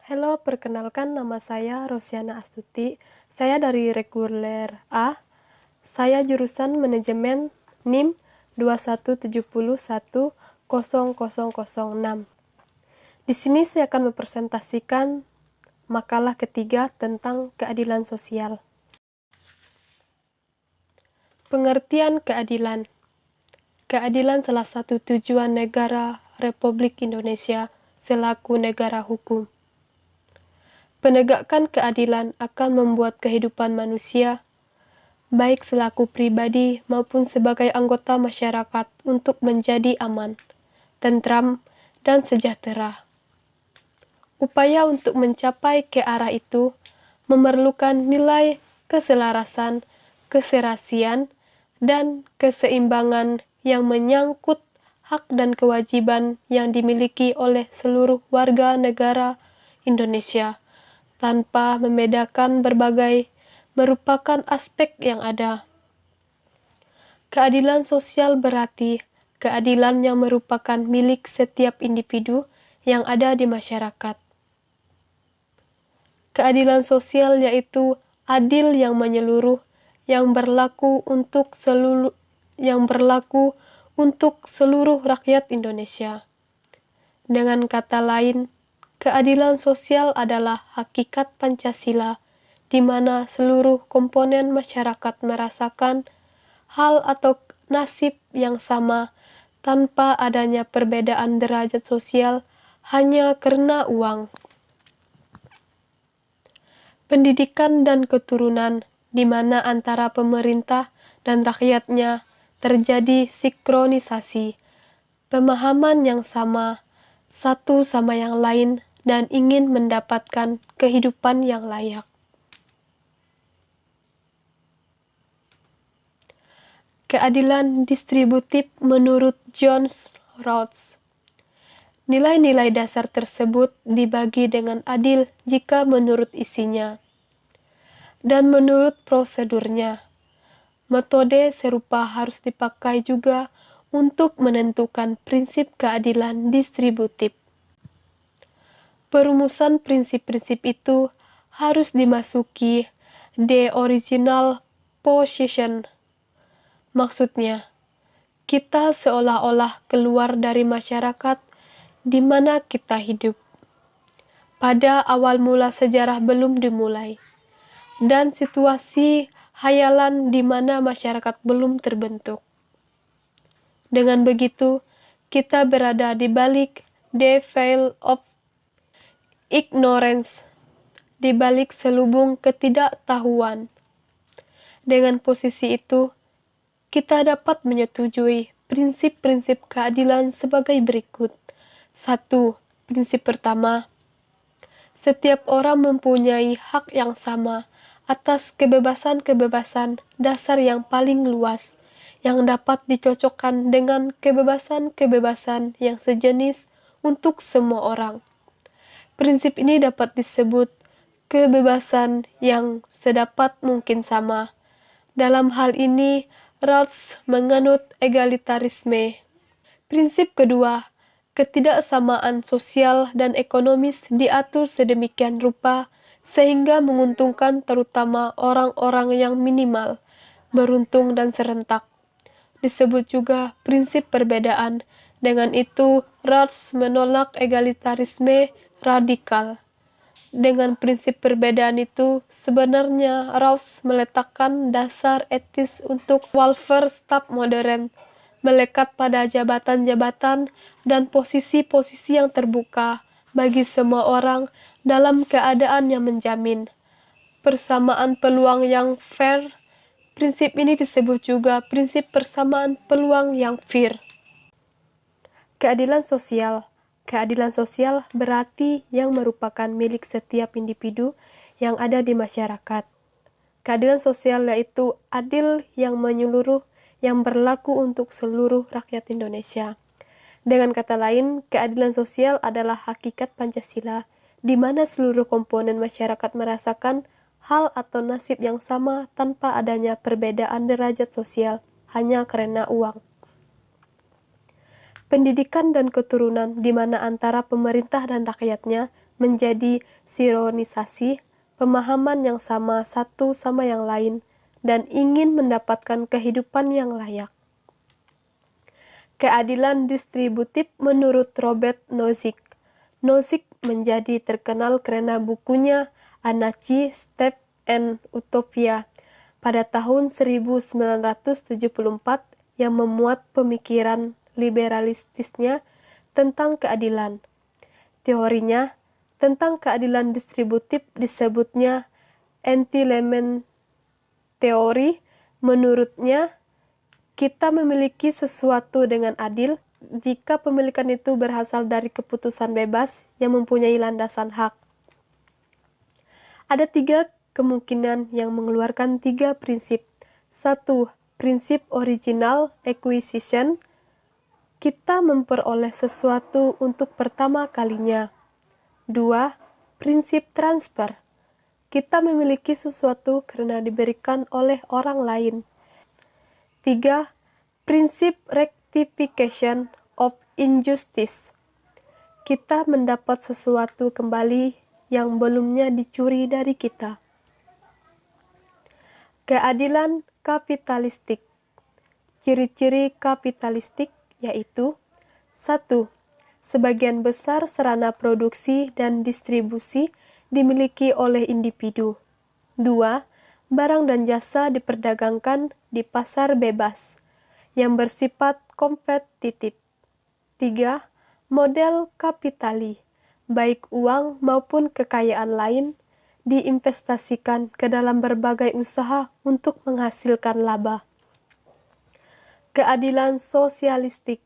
Halo, perkenalkan nama saya Rosiana Astuti. Saya dari reguler A. Saya jurusan Manajemen NIM 217100006. Di sini saya akan mempresentasikan makalah ketiga tentang keadilan sosial. Pengertian keadilan. Keadilan salah satu tujuan negara Republik Indonesia selaku negara hukum. Penegakan keadilan akan membuat kehidupan manusia, baik selaku pribadi maupun sebagai anggota masyarakat, untuk menjadi aman, tentram, dan sejahtera. Upaya untuk mencapai ke arah itu memerlukan nilai keselarasan, keserasian, dan keseimbangan yang menyangkut hak dan kewajiban yang dimiliki oleh seluruh warga negara Indonesia, tanpa membedakan berbagai merupakan aspek yang ada. Keadilan sosial berarti keadilan yang merupakan milik setiap individu yang ada di masyarakat. Keadilan sosial yaitu adil yang menyeluruh, yang berlaku untuk seluruh rakyat Indonesia. Dengan kata lain, keadilan sosial adalah hakikat Pancasila, di mana seluruh komponen masyarakat merasakan hal atau nasib yang sama tanpa adanya perbedaan derajat sosial hanya karena uang. Pendidikan dan keturunan, di mana antara pemerintah dan rakyatnya terjadi sinkronisasi, pemahaman yang sama, satu sama yang lain, dan ingin mendapatkan kehidupan yang layak. Keadilan distributif menurut John Rawls. Nilai-nilai dasar tersebut dibagi dengan adil jika menurut isinya dan menurut prosedurnya. Metode serupa harus dipakai juga untuk menentukan prinsip keadilan distributif. Perumusan prinsip-prinsip itu harus dimasuki the original position. Maksudnya, kita seolah-olah keluar dari masyarakat di mana kita hidup. Pada awal mula sejarah belum dimulai, dan situasi hayalan di mana masyarakat belum terbentuk. Dengan begitu, kita berada di balik the veil of ignorance, di balik selubung ketidaktahuan. Dengan posisi itu, kita dapat menyetujui prinsip-prinsip keadilan sebagai berikut. 1. Prinsip pertama, setiap orang mempunyai hak yang sama atas kebebasan-kebebasan dasar yang paling luas, yang dapat dicocokkan dengan kebebasan-kebebasan yang sejenis untuk semua orang. Prinsip ini dapat disebut kebebasan yang sedapat mungkin sama. Dalam hal ini, Rawls menganut egalitarisme. Prinsip kedua, ketidaksamaan sosial dan ekonomis diatur sedemikian rupa sehingga menguntungkan terutama orang-orang yang minimal, beruntung dan serentak. Disebut juga prinsip perbedaan. Dengan itu, Rawls menolak egalitarisme radikal. Dengan prinsip perbedaan itu, sebenarnya Rawls meletakkan dasar etis untuk welfare state modern, melekat pada jabatan-jabatan dan posisi-posisi yang terbuka bagi semua orang dalam keadaan yang menjamin persamaan peluang yang fair. Prinsip ini disebut juga prinsip persamaan peluang yang fair. Keadilan sosial. Keadilan sosial berarti yang merupakan milik setiap individu yang ada di masyarakat. Keadilan sosial yaitu adil yang menyeluruh, yang berlaku untuk seluruh rakyat Indonesia. Dengan kata lain, keadilan sosial adalah hakikat Pancasila, di mana seluruh komponen masyarakat merasakan hal atau nasib yang sama tanpa adanya perbedaan derajat sosial hanya karena uang. Pendidikan dan keturunan, di mana antara pemerintah dan rakyatnya menjadi sinkronisasi, pemahaman yang sama satu sama yang lain, dan ingin mendapatkan kehidupan yang layak. Keadilan distributif menurut Robert Nozick. Nozick menjadi terkenal karena bukunya Anarchy, State and Utopia pada tahun 1974 yang memuat pemikiran liberalistisnya tentang keadilan. Teorinya tentang keadilan distributif disebutnya Enlightenment Theory. Menurutnya, kita memiliki sesuatu dengan adil jika pemilikan itu berasal dari keputusan bebas yang mempunyai landasan hak. Ada 3 kemungkinan yang mengeluarkan 3 prinsip. 1. Prinsip original acquisition. Kita memperoleh sesuatu untuk pertama kalinya. 2. Prinsip transfer. Kita memiliki sesuatu karena diberikan oleh orang lain. 3. Prinsip rectification of injustice. Kita mendapat sesuatu kembali yang belumnya dicuri dari kita. Keadilan kapitalistik. Ciri-ciri kapitalistik yaitu 1. Sebagian besar sarana produksi dan distribusi dimiliki oleh individu. 2. Barang dan jasa diperdagangkan di pasar bebas yang bersifat kompetitif. 3. Model kapitali, baik uang maupun kekayaan lain, diinvestasikan ke dalam berbagai usaha untuk menghasilkan laba. Keadilan sosialistik.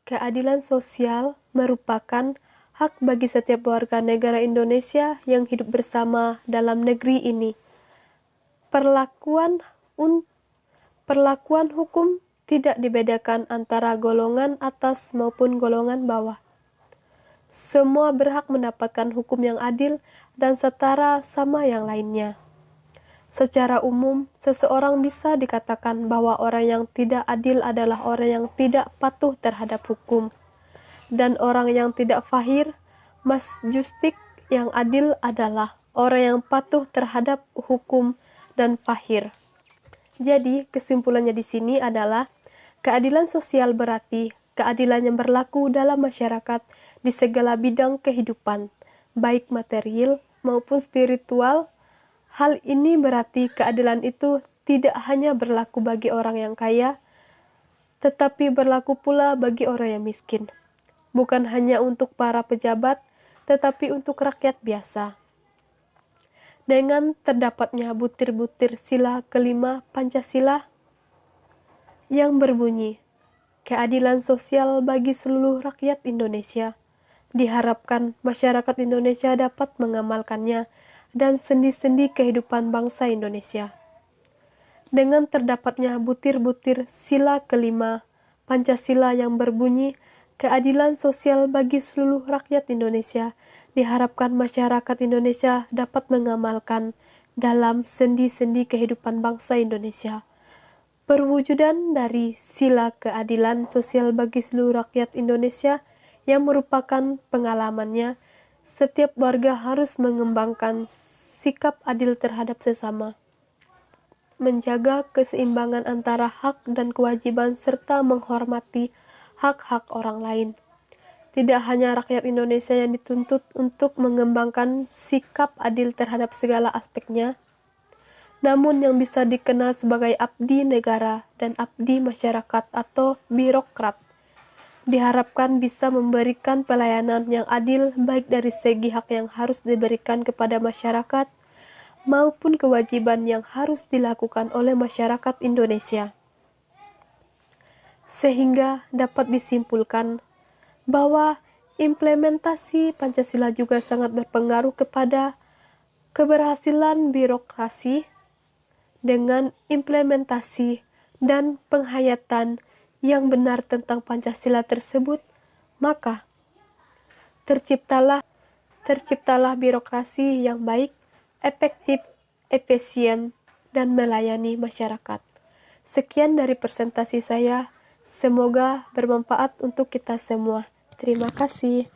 Keadilan sosial merupakan hak bagi setiap warga negara Indonesia yang hidup bersama dalam negeri ini. Perlakuan hukum tidak dibedakan antara golongan atas maupun golongan bawah. Semua berhak mendapatkan hukum yang adil dan setara sama yang lainnya. Secara umum, seseorang bisa dikatakan bahwa orang yang tidak adil adalah orang yang tidak patuh terhadap hukum. Dan orang yang tidak fair, justik yang adil adalah orang yang patuh terhadap hukum dan fair. Jadi, kesimpulannya di sini adalah keadilan sosial berarti keadilan yang berlaku dalam masyarakat di segala bidang kehidupan, baik material maupun spiritual. Hal ini berarti keadilan itu tidak hanya berlaku bagi orang yang kaya, tetapi berlaku pula bagi orang yang miskin. Bukan hanya untuk para pejabat, tetapi untuk rakyat biasa. Dengan terdapatnya butir-butir sila kelima Pancasila yang berbunyi, keadilan sosial bagi seluruh rakyat Indonesia, diharapkan masyarakat Indonesia dapat mengamalkannya dan sendi-sendi kehidupan bangsa Indonesia. Dengan terdapatnya butir-butir sila kelima Pancasila yang berbunyi, keadilan sosial bagi seluruh rakyat Indonesia, diharapkan masyarakat Indonesia dapat mengamalkan dalam sendi-sendi kehidupan bangsa Indonesia. Perwujudan dari sila keadilan sosial bagi seluruh rakyat Indonesia yang merupakan pengalamannya, setiap warga harus mengembangkan sikap adil terhadap sesama, menjaga keseimbangan antara hak dan kewajiban serta menghormati hak-hak orang lain. Tidak hanya rakyat Indonesia yang dituntut untuk mengembangkan sikap adil terhadap segala aspeknya, namun yang bisa dikenal sebagai abdi negara dan abdi masyarakat atau birokrat, diharapkan bisa memberikan pelayanan yang adil baik dari segi hak yang harus diberikan kepada masyarakat maupun kewajiban yang harus dilakukan oleh masyarakat Indonesia. Sehingga dapat disimpulkan bahwa implementasi Pancasila juga sangat berpengaruh kepada keberhasilan birokrasi. Dengan implementasi dan penghayatan yang benar tentang Pancasila tersebut, maka terciptalah birokrasi yang baik, efektif, efisien, dan melayani masyarakat. Sekian dari presentasi saya. Semoga bermanfaat untuk kita semua. Terima kasih.